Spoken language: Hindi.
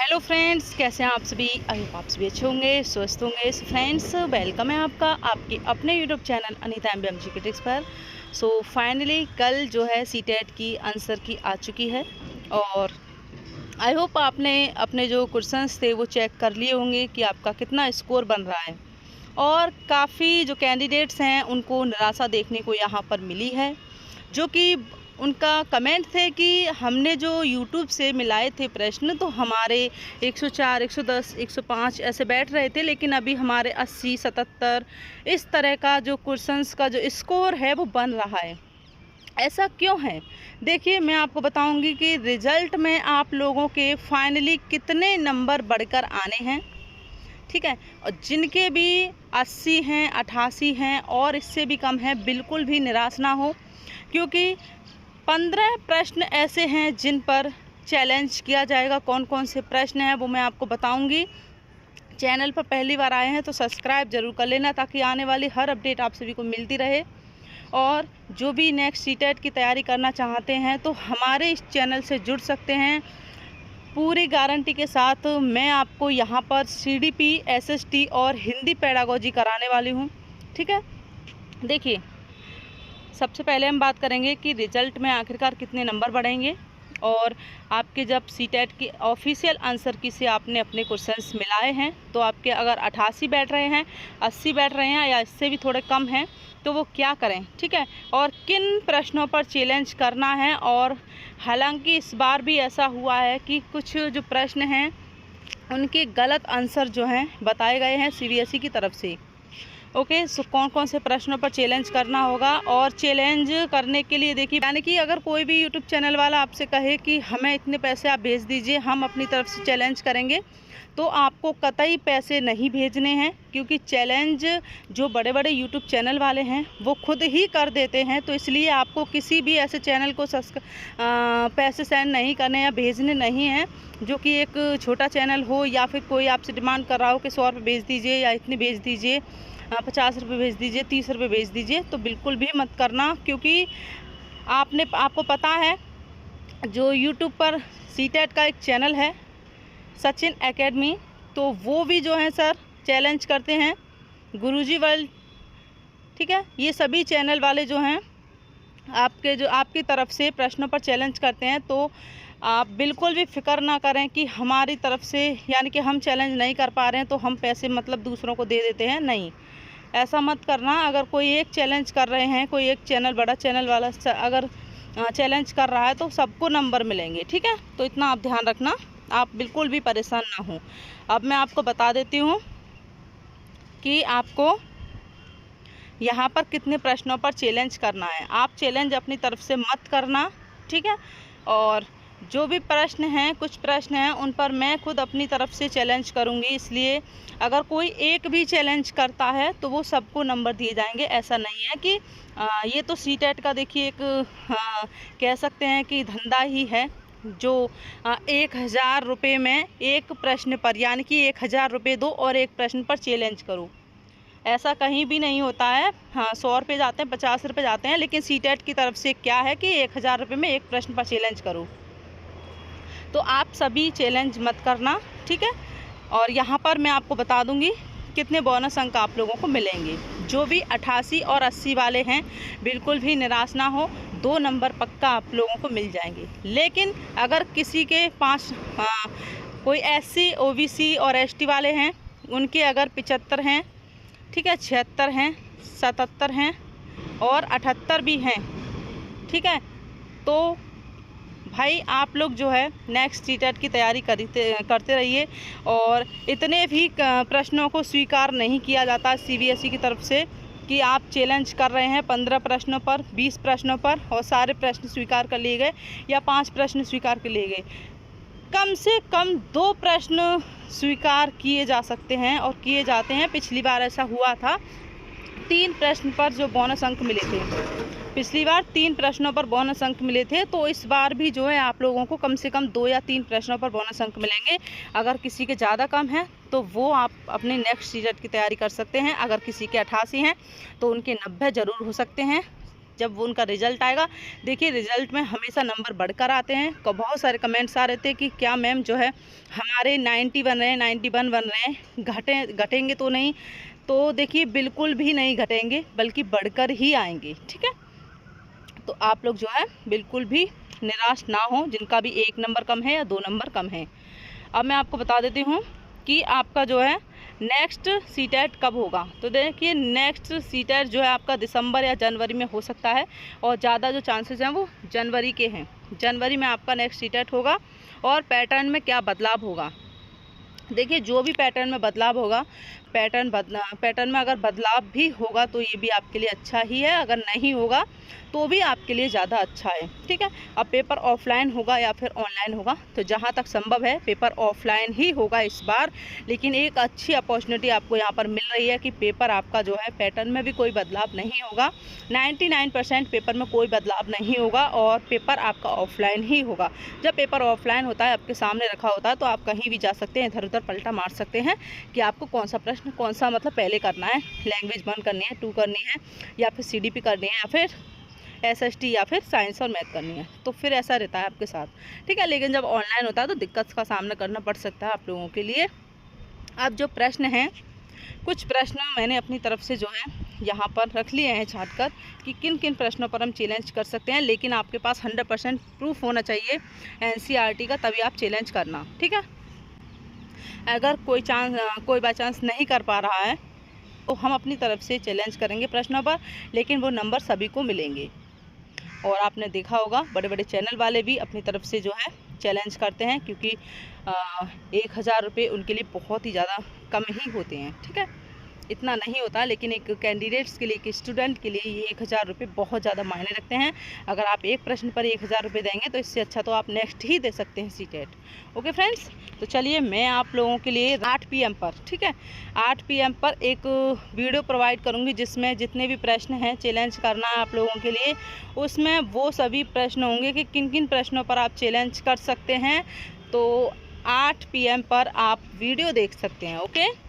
हेलो फ्रेंड्स, कैसे हैं आप सभी। आई होप आप सभी अच्छे होंगे, स्वस्थ होंगे। सो फ्रेंड्स, वेलकम है आपका आपके अपने यूट्यूब चैनल अनीता एमबीएमजी के ट्रिक्स पर। सो फाइनली कल जो है सीटेट की आंसर की आ चुकी है और आई होप आपने अपने जो क्वेश्चंस थे वो चेक कर लिए होंगे कि आपका कितना स्कोर बन रहा है। और काफ़ी जो कैंडिडेट्स हैं उनको निराशा देखने को यहाँ पर मिली है, जो कि उनका कमेंट थे कि हमने जो यूट्यूब से मिलाए थे प्रश्न तो हमारे 104, 110, 105 ऐसे बैठ रहे थे, लेकिन अभी हमारे 80, 77 इस तरह का जो क्वेश्चंस का जो स्कोर है वो बन रहा है। ऐसा क्यों है? देखिए, मैं आपको बताऊंगी कि रिज़ल्ट में आप लोगों के फाइनली कितने नंबर बढ़कर आने हैं। ठीक है, और जिनके भी 80 हैं, 88 हैं और इससे भी कम है, बिल्कुल भी निराश ना हो, क्योंकि 15 प्रश्न ऐसे हैं जिन पर चैलेंज किया जाएगा। कौन कौन से प्रश्न हैं वो मैं आपको बताऊंगी। चैनल पर पहली बार आए हैं तो सब्सक्राइब जरूर कर लेना, ताकि आने वाली हर अपडेट आप सभी को मिलती रहे। और जो भी नेक्स्ट सीटेट की तैयारी करना चाहते हैं तो हमारे इस चैनल से जुड़ सकते हैं पूरी गारंटी के साथ। मैं आपको यहाँ पर CDP, SST और हिंदी पेडागोजी कराने वाली हूँ। ठीक है, देखिए, सबसे पहले हम बात करेंगे कि रिज़ल्ट में आखिरकार कितने नंबर बढ़ेंगे। और आपके जब सीटेट की ऑफिशियल आंसर की से आपने अपने क्वेश्चंस मिलाए हैं तो आपके अगर 88 बैठ रहे हैं, 80 बैठ रहे हैं या इससे भी थोड़े कम हैं तो वो क्या करें। ठीक है, और किन प्रश्नों पर चैलेंज करना है। और हालांकि इस बार भी ऐसा हुआ है कि कुछ जो प्रश्न हैं उनके गलत आंसर जो हैं बताए गए हैं CBSE की तरफ से। ओके, सो कौन कौन से प्रश्नों पर चैलेंज करना होगा। और चैलेंज करने के लिए देखिए, यानी कि अगर कोई भी यूट्यूब चैनल वाला आपसे कहे कि हमें इतने पैसे आप भेज दीजिए, हम अपनी तरफ से चैलेंज करेंगे, तो आपको कतई पैसे नहीं भेजने हैं, क्योंकि चैलेंज जो बड़े बड़े यूट्यूब चैनल वाले हैं वो खुद ही कर देते हैं। तो इसलिए आपको किसी भी ऐसे चैनल को पैसे सेंड नहीं करने या भेजने नहीं हैं, जो कि एक छोटा चैनल हो या फिर कोई आपसे डिमांड कर रहा हो कि 100 रुपये भेज दीजिए या इतने भेज दीजिए, 50 रुपये भेज दीजिए, 30 रुपये भेज दीजिए। तो बिल्कुल भी मत करना, क्योंकि आपको पता है जो यूट्यूब पर सीटेट का एक चैनल है सचिन एकेडमी, तो वो भी जो है सर चैलेंज करते हैं, गुरुजी वर्ल्ड। ठीक है, ये सभी चैनल वाले जो हैं आपकी तरफ से प्रश्नों पर चैलेंज करते हैं। तो आप बिल्कुल भी फिक्र ना करें कि हमारी तरफ से, यानी कि हम चैलेंज नहीं कर पा रहे हैं तो हम पैसे मतलब दूसरों को दे देते हैं। नहीं, ऐसा मत करना। अगर कोई एक चैलेंज कर रहे हैं, कोई एक चैनल, बड़ा चैनल वाला अगर चैलेंज कर रहा है तो सबको नंबर मिलेंगे। ठीक है, तो इतना आप ध्यान रखना, आप बिल्कुल भी परेशान ना हो। अब मैं आपको बता देती हूँ कि आपको यहाँ पर कितने प्रश्नों पर चैलेंज करना है। आप चैलेंज अपनी तरफ से मत करना। ठीक है, और जो भी प्रश्न हैं, कुछ प्रश्न हैं उन पर मैं खुद अपनी तरफ से चैलेंज करूंगी, इसलिए अगर कोई एक भी चैलेंज करता है तो वो सबको नंबर दिए जाएंगे। ऐसा नहीं है कि ये तो सीटेट का देखिए एक कह सकते हैं कि धंधा ही है, जो 1000 रुपये में एक प्रश्न पर, यानी कि 1000 रुपये दो और एक प्रश्न पर चैलेंज करो। ऐसा कहीं भी नहीं होता है। हाँ, 100 रुपये जाते हैं, 50 रुपये जाते हैं, लेकिन सीटेट की तरफ से क्या है कि 1000 रुपये में एक प्रश्न पर चैलेंज करो। तो आप सभी चैलेंज मत करना। ठीक है, और यहाँ पर मैं आपको बता दूंगी कितने बोनस अंक आप लोगों को मिलेंगे। जो भी 88 और 80 वाले हैं बिल्कुल भी निराश ना हो, 2 नंबर पक्का आप लोगों को मिल जाएंगे। लेकिन अगर किसी के 5 कोई SC, OBC और ST वाले हैं, उनके अगर 75 हैं, ठीक है, 76 हैं, 77 हैं और 78 भी हैं, ठीक है, तो भाई आप लोग जो है नेक्स्ट सीटेट की तैयारी करते रहिए। और इतने भी प्रश्नों को स्वीकार नहीं किया जाता CBSE की तरफ से कि आप चैलेंज कर रहे हैं 15 प्रश्नों पर, 20 प्रश्नों पर और सारे प्रश्न स्वीकार कर लिए गए या 5 प्रश्न स्वीकार कर लिए गए। कम से कम 2 प्रश्न स्वीकार किए जा सकते हैं और किए जाते हैं। पिछली बार ऐसा हुआ था, 3 प्रश्न पर जो बोनस अंक मिले थे, पिछली बार 3 प्रश्नों पर बोनस अंक मिले थे। तो इस बार भी जो है आप लोगों को कम से कम 2 या 3 प्रश्नों पर बोनस अंक मिलेंगे। अगर किसी के ज़्यादा कम है तो वो आप अपने नेक्स्ट सीटेट की तैयारी कर सकते हैं। अगर किसी के 88 हैं तो उनके 90 ज़रूर हो सकते हैं। जब वो उनका रिजल्ट आएगा। देखिए रिजल्ट में हमेशा नंबर बढ़कर आते हैं। बहुत सारे कमेंट्स आ रहे थे कि क्या मैम जो है हमारे 90 बन रहे हैं, 91 बन रहे हैं, घटेंगे तो नहीं। तो देखिए बिल्कुल भी नहीं घटेंगे, बल्कि बढ़कर ही आएंगे। ठीक है, तो आप लोग जो है बिल्कुल भी निराश ना हो, जिनका भी 1 नंबर कम है या 2 नंबर कम है। अब मैं आपको बता देती हूँ कि आपका जो है नेक्स्ट सीटेट कब होगा। तो देखिए नेक्स्ट सीटेट जो है आपका दिसंबर या जनवरी में हो सकता है, और ज़्यादा जो चांसेस हैं वो जनवरी के हैं। जनवरी में आपका नेक्स्ट सीटेट होगा। और पैटर्न में क्या बदलाव होगा, देखिए जो भी पैटर्न में बदलाव होगा, पैटर्न में अगर बदलाव भी होगा तो ये भी आपके लिए अच्छा ही है, अगर नहीं होगा तो भी आपके लिए ज़्यादा अच्छा है। ठीक है, अब पेपर ऑफलाइन होगा या फिर ऑनलाइन होगा, तो जहाँ तक संभव है पेपर ऑफलाइन ही होगा इस बार। लेकिन एक अच्छी अपॉर्चुनिटी आपको यहाँ पर मिल रही है कि पेपर आपका जो है पैटर्न में भी कोई बदलाव नहीं होगा। 99% पेपर में कोई बदलाव नहीं होगा और पेपर आपका ऑफलाइन ही होगा। जब पेपर ऑफलाइन होता है, आपके सामने रखा होता है, तो आप कहीं भी जा सकते हैं, इधर उधर पलटा मार सकते हैं कि आपको कौन सा प्रश्न, कौन सा मतलब पहले करना है। लैंग्वेज 1 करनी है, 2 करनी है, या फिर CDP करनी है, या फिर SST, या फिर साइंस और मैथ करनी है। तो फिर ऐसा रहता है आपके साथ। ठीक है, लेकिन जब ऑनलाइन होता है तो दिक्कत का सामना करना पड़ सकता है आप लोगों के लिए। अब जो प्रश्न हैं, कुछ प्रश्न मैंने अपनी तरफ से जो है यहाँ पर रख लिए हैं छाँट कर कि किन किन प्रश्नों पर हम चैलेंज कर सकते हैं। लेकिन आपके पास 100% प्रूफ होना चाहिए NCERT का, तभी आप चैलेंज करना। ठीक है, अगर कोई बाई चांस नहीं कर पा रहा है तो हम अपनी तरफ से चैलेंज करेंगे प्रश्नों पर, लेकिन वो नंबर सभी को मिलेंगे। और आपने देखा होगा बड़े बड़े चैनल वाले भी अपनी तरफ से जो है चैलेंज करते हैं, क्योंकि 1000 रुपये उनके लिए बहुत ही ज़्यादा कम ही होते हैं। ठीक है, इतना नहीं होता, लेकिन एक कैंडिडेट्स के लिए, एक स्टूडेंट के लिए ये 1000 रुपये बहुत ज़्यादा मायने रखते हैं। अगर आप एक प्रश्न पर 1000 रुपये देंगे तो इससे अच्छा तो आप नेक्स्ट ही दे सकते हैं सीटेट। ओके फ्रेंड्स, तो चलिए मैं आप लोगों के लिए 8 PM पर, ठीक है, 8 PM पर एक वीडियो प्रोवाइड करूँगी जिसमें जितने भी प्रश्न हैं चैलेंज करना है आप लोगों के लिए। उसमें वो सभी प्रश्न होंगे कि किन किन प्रश्नों पर आप चैलेंज कर सकते हैं। तो 8 PM पर आप वीडियो देख सकते हैं। ओके।